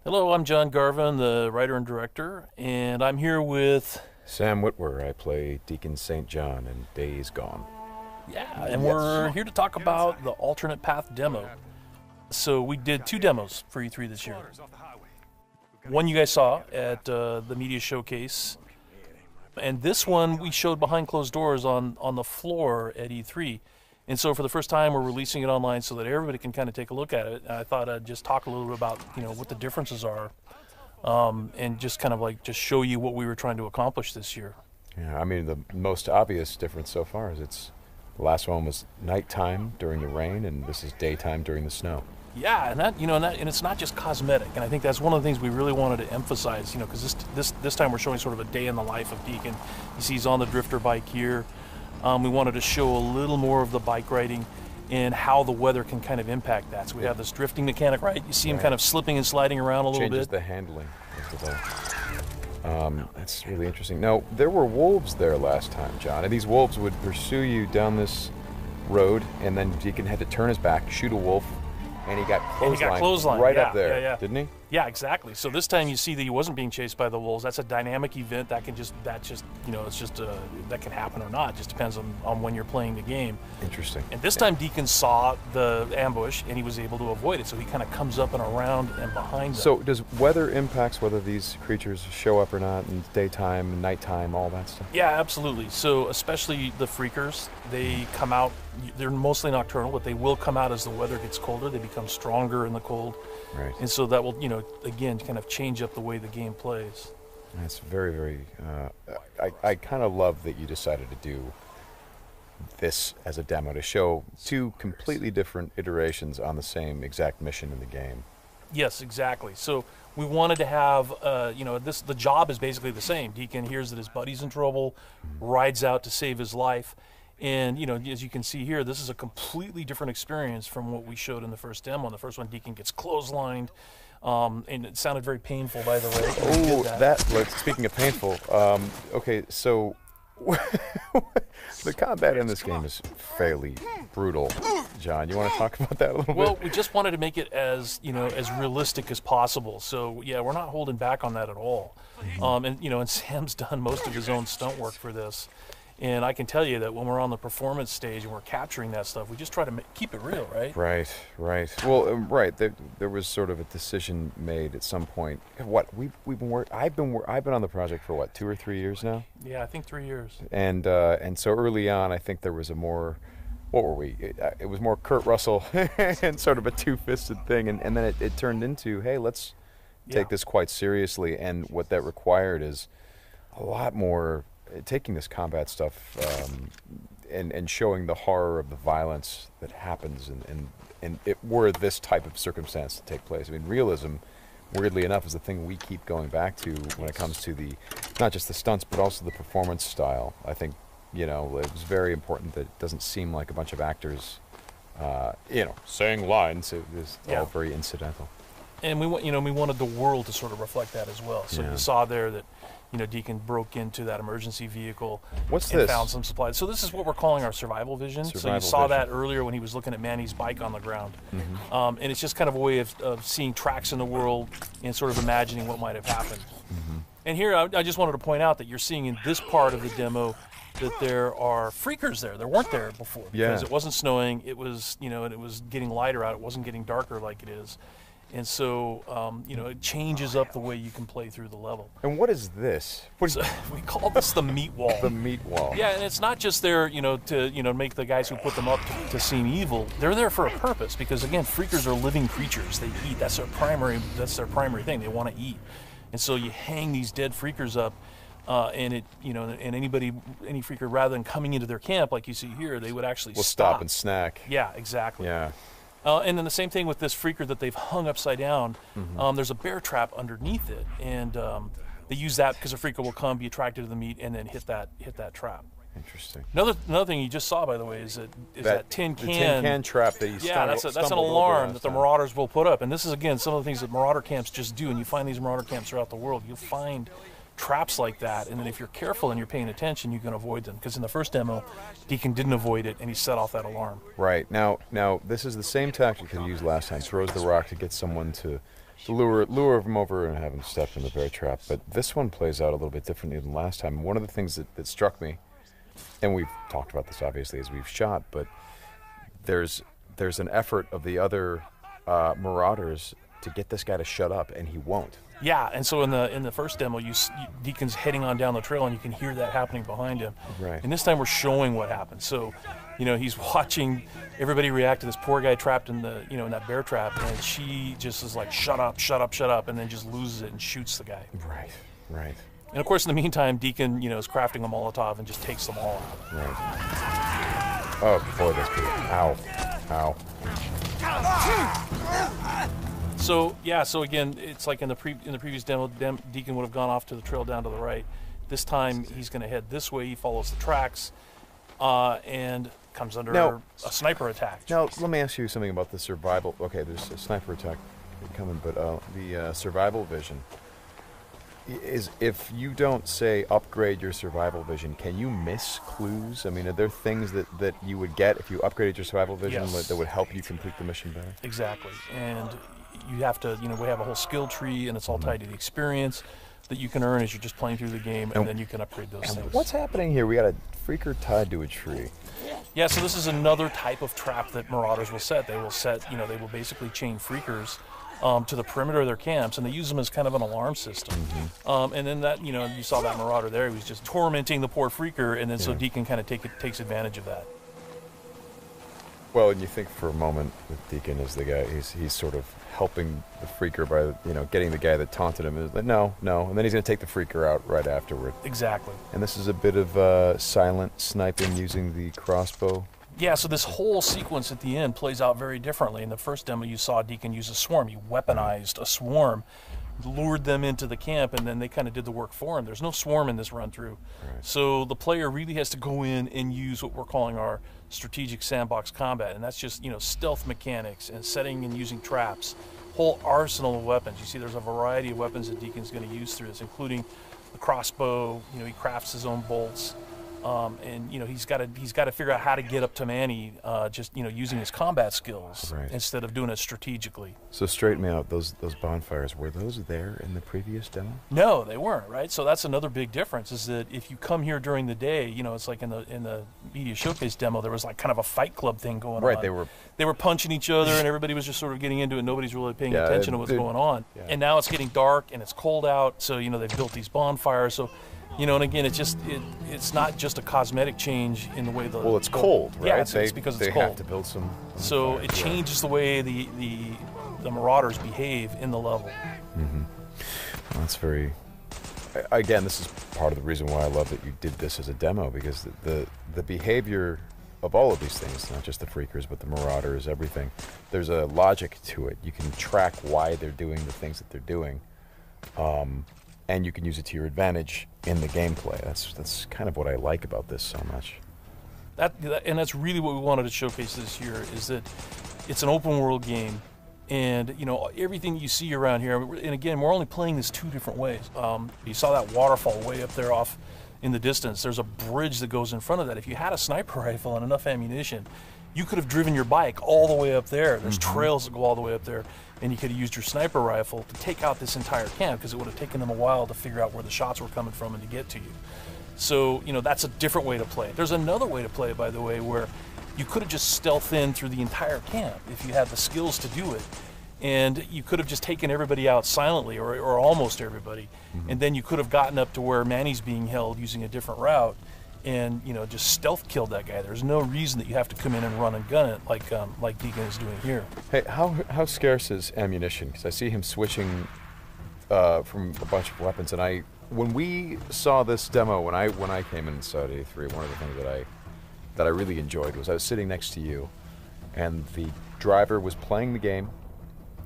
Hello, I'm John Garvin, the writer and director, and I'm here with... Sam Witwer. I play Deacon St. John in Days Gone. Yeah, and we're here to talk about the Alternate Path demo. So we did 2 demos for E3 this year. One you guys saw at the media showcase, and this one we showed behind closed doors on the floor at E3. And so for the first time, we're releasing it online so that everybody can kind of take a look at it. And I thought I'd just talk a little bit about, what the differences are, and just kind of just show you what we were trying to accomplish this year. Yeah, I mean, the most obvious difference so far is the last one was nighttime during the rain, and this is daytime during the snow. Yeah, and it's not just cosmetic, and I think that's one of the things we really wanted to emphasize, because this time we're showing sort of a day in the life of Deacon. You see he's on the drifter bike here. We wanted to show a little more of the bike riding and how the weather can kind of impact that. So we have this drifting mechanic, right? You see him kind of slipping and sliding around a little bit. Changes the handling of the bike. That's really interesting. Now, there were wolves there last time, John, and these wolves would pursue you down this road, and then Deacon had to turn his back, shoot a wolf, and he got clotheslined right up there, didn't he? Yeah, exactly. So this time you see that he wasn't being chased by the wolves. That's a dynamic event that can that can happen or not. It just depends on when you're playing the game. Interesting. And this time Deacon saw the ambush and he was able to avoid it. So he kind of comes up and around and behind them. So does weather impacts whether these creatures show up or not in daytime, nighttime, all that stuff? Yeah, absolutely. So especially the freakers, they come out, they're mostly nocturnal, but they will come out as the weather gets colder. They become stronger in the cold. Right. And so that will, again, kind of change up the way the game plays. That's very, very... I kind of love that you decided to do this as a demo, to show 2 completely different iterations on the same exact mission in the game. Yes, exactly. So we wanted to have, the job is basically the same. Deacon hears that his buddy's in trouble, rides out to save his life. And, as you can see here, this is a completely different experience from what we showed in the first demo. In the first one, Deacon gets clotheslined, and it sounded very painful, by the way. Oh, speaking of painful, okay, so the combat in this game is fairly brutal. John, you want to talk about that a little bit? Well, we just wanted to make it as realistic as possible. So, yeah, we're not holding back on that at all. And Sam's done most of his own stunt work for this. And I can tell you that when we're on the performance stage and we're capturing that stuff, we just try to keep it real, right? Right. Well, right. There was sort of a decision made at some point. I've been on the project for 2 or 3 years now. Yeah, I think 3 years. And so early on, I think there was a more, what were we? It was more Kurt Russell and sort of a two-fisted thing, and then it turned into, hey, let's take this quite seriously. And what that required is a lot more. Taking this combat stuff and showing the horror of the violence that happens and it were this type of circumstance to take place. I mean, realism, weirdly enough, is the thing we keep going back to when it comes to not just the stunts, but also the performance style. I think, it was very important that it doesn't seem like a bunch of actors, saying lines. It was all very incidental. And we wanted the world to sort of reflect that as well. So you saw there that, Deacon broke into that emergency vehicle and found some supplies. So this is what we're calling our survival vision. So you saw that earlier when he was looking at Manny's bike on the ground. Mm-hmm. And it's just kind of a way of seeing tracks in the world and sort of imagining what might have happened. Mm-hmm. And here, I just wanted to point out that you're seeing in this part of the demo that there are freakers there. There weren't there before because it wasn't snowing. It was, and it was getting lighter out. It wasn't getting darker like it is. And so, it changes up the way you can play through the level. And what is this? We call this the meat wall. The meat wall. Yeah, and it's not just there, to make the guys who put them up to seem evil. They're there for a purpose because, again, freakers are living creatures. They eat. That's their primary thing. They want to eat. And so you hang these dead freakers up, and and any freaker, rather than coming into their camp like you see here, they would actually stop and snack. Yeah, exactly. Yeah. And then the same thing with this freaker that they've hung upside down. Mm-hmm. There's a bear trap underneath it, and they use that because a freaker will come, be attracted to the meat, and then hit that trap. Interesting. Another thing you just saw, by the way, is that tin can. The tin can trap that you that's an alarm that the Marauders will put up. And this is, again, some of the things that Marauder camps just do. And you find these Marauder camps throughout the world. You'll find traps like that, and then if you're careful and you're paying attention, you can avoid them. Because in the first demo, Deacon didn't avoid it, and he set off that alarm. Right. Now this is the same tactic that he used last time. Throws the rock to get someone to lure him over and have him step in the bear trap. But this one plays out a little bit differently than last time. One of the things that struck me, and we've talked about this obviously as we've shot, but there's an effort of the other Marauders to get this guy to shut up, and he won't. Yeah, and so in the first demo, Deacon's heading on down the trail, and you can hear that happening behind him. Right. And this time we're showing what happened. So, he's watching everybody react to this poor guy trapped in the in that bear trap, and she just is like, shut up, shut up, shut up, and then just loses it and shoots the guy. Right. Right. And of course, in the meantime, Deacon is crafting a Molotov and just takes them all out. Right. Oh boy, that's good. Ow. Ow. So again, it's like in the previous demo, Deacon would have gone off to the trail down to the right. This time he's going to head this way. He follows the tracks, and comes under a sniper attack. Now let me ask you something about the survival. Okay, there's a sniper attack coming, but the survival vision is, if you don't say upgrade your survival vision, can you miss clues? I mean, are there things that you would get if you upgraded your survival vision that would help you complete the mission better? Exactly, and you have to, we have a whole skill tree, and it's all tied to the experience that you can earn as you're just playing through the game, and then you can upgrade those things. What's happening here? We got a freaker tied to a tree. Yeah, so this is another type of trap that Marauders will set. They will set, they will basically chain freakers to the perimeter of their camps, and they use them as kind of an alarm system. And then that, you saw that Marauder there, he was just tormenting the poor freaker, and then so Deacon kind of takes advantage of that. Well, and you think for a moment that Deacon is the guy, he's sort of helping the freaker by, getting the guy that taunted him. Is like, no, and then he's going to take the freaker out right afterward. Exactly. And this is a bit of silent sniping using the crossbow. Yeah, so this whole sequence at the end plays out very differently. In the first demo, you saw Deacon use a swarm. He weaponized a swarm, lured them into the camp, and then they kind of did the work for him. There's no swarm in this run-through. Right. So the player really has to go in and use what we're calling our strategic sandbox combat, and that's just, stealth mechanics and setting and using traps, whole arsenal of weapons. You see there's a variety of weapons that Deacon's going to use through this, including the crossbow. He crafts his own bolts. And he's got to figure out how to get up to Manny, just using his combat skills instead of doing it strategically. So straighten me out. Those bonfires, were those there in the previous demo? No, they weren't. Right. So that's another big difference. Is that if you come here during the day, it's like in the media showcase demo, there was like kind of a fight club thing going on. Right. They were punching each other, and everybody was just sort of getting into it. Nobody's really paying attention to what's going on. Yeah. And now it's getting dark and it's cold out. So they've built these bonfires. So. And again, it's not just a cosmetic change in the way the... Well, it's cold, right? Yeah, it's because it's cold. They have to build some... So it changes the way the Marauders behave in the level. Mm-hmm. Well, that's very... Again, this is part of the reason why I love that you did this as a demo, because the behavior of all of these things, not just the freakers, but the Marauders, everything, there's a logic to it. You can track why they're doing the things that they're doing. And you can use it to your advantage in the gameplay. That's kind of what I like about this so much. And that's really what we wanted to showcase this year, is that it's an open world game, and everything you see around here. And again, we're only playing this two different ways. You saw that waterfall way up there off in the distance. There's a bridge that goes in front of that. If you had a sniper rifle and enough ammunition, you could have driven your bike all the way up there. There's trails that go all the way up there. And you could have used your sniper rifle to take out this entire camp, because it would have taken them a while to figure out where the shots were coming from and to get to you. So, that's a different way to play it. There's another way to play it, by the way, where you could have just stealthed in through the entire camp if you had the skills to do it. And you could have just taken everybody out silently, or almost everybody. And then you could have gotten up to where Manny's being held using a different route, and just stealth killed that guy. There's no reason that you have to come in and run and gun it like Deacon is doing here. Hey, how scarce is ammunition? Because I see him switching from a bunch of weapons, and when we saw this demo, when I came in Saudi 83, one of the things that I really enjoyed was I was sitting next to you, and the driver was playing the game,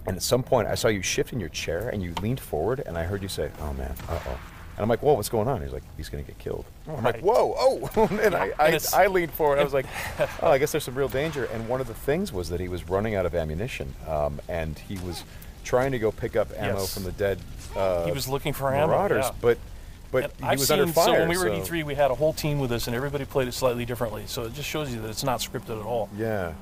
and at some point I saw you shift in your chair and you leaned forward, and I heard you say, "Oh man, uh-oh." And I'm like, whoa, what's going on? He's like, he's going to get killed. I'm like, whoa, oh. And I leaned forward. I was like, oh, I guess there's some real danger. And one of the things was that he was running out of ammunition. And he was trying to go pick up ammo from the dead he was looking for Marauders. Ammo, yeah. But but he was under fire. So when we were at E3, we had a whole team with us, and everybody played it slightly differently. So it just shows you that it's not scripted at all. Yeah.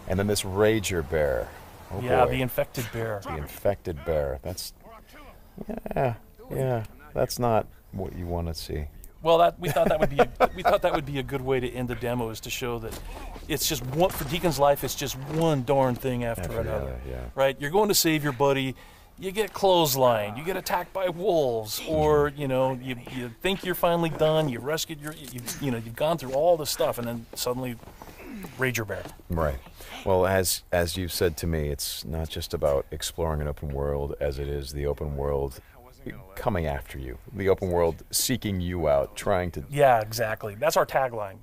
And then this Rager bear. Oh yeah, boy. The infected bear. The infected bear. That's, yeah. That's not what you want to see. Well, we thought that would be a good way to end the demo, is to show that it's just one, for Deacon's life. It's just one darn thing after another. Yeah. Right? You're going to save your buddy. You get clotheslined, you get attacked by wolves, or you think you're finally done. You rescued you've gone through all this stuff, and then suddenly, Rager bear. Right. Well, as you've said to me, it's not just about exploring an open world, as it is the open world coming after you, the open world seeking you out, trying to... Yeah, exactly. That's our tagline.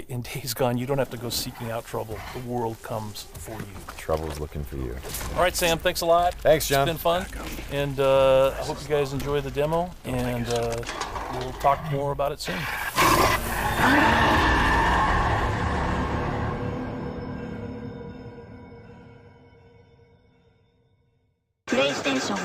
In Days Gone, you don't have to go seeking out trouble. The world comes for you. Trouble's looking for you. All right, Sam, thanks a lot. Thanks, John. It's been fun. And I hope you guys enjoy the demo, and we'll talk more about it soon. PlayStation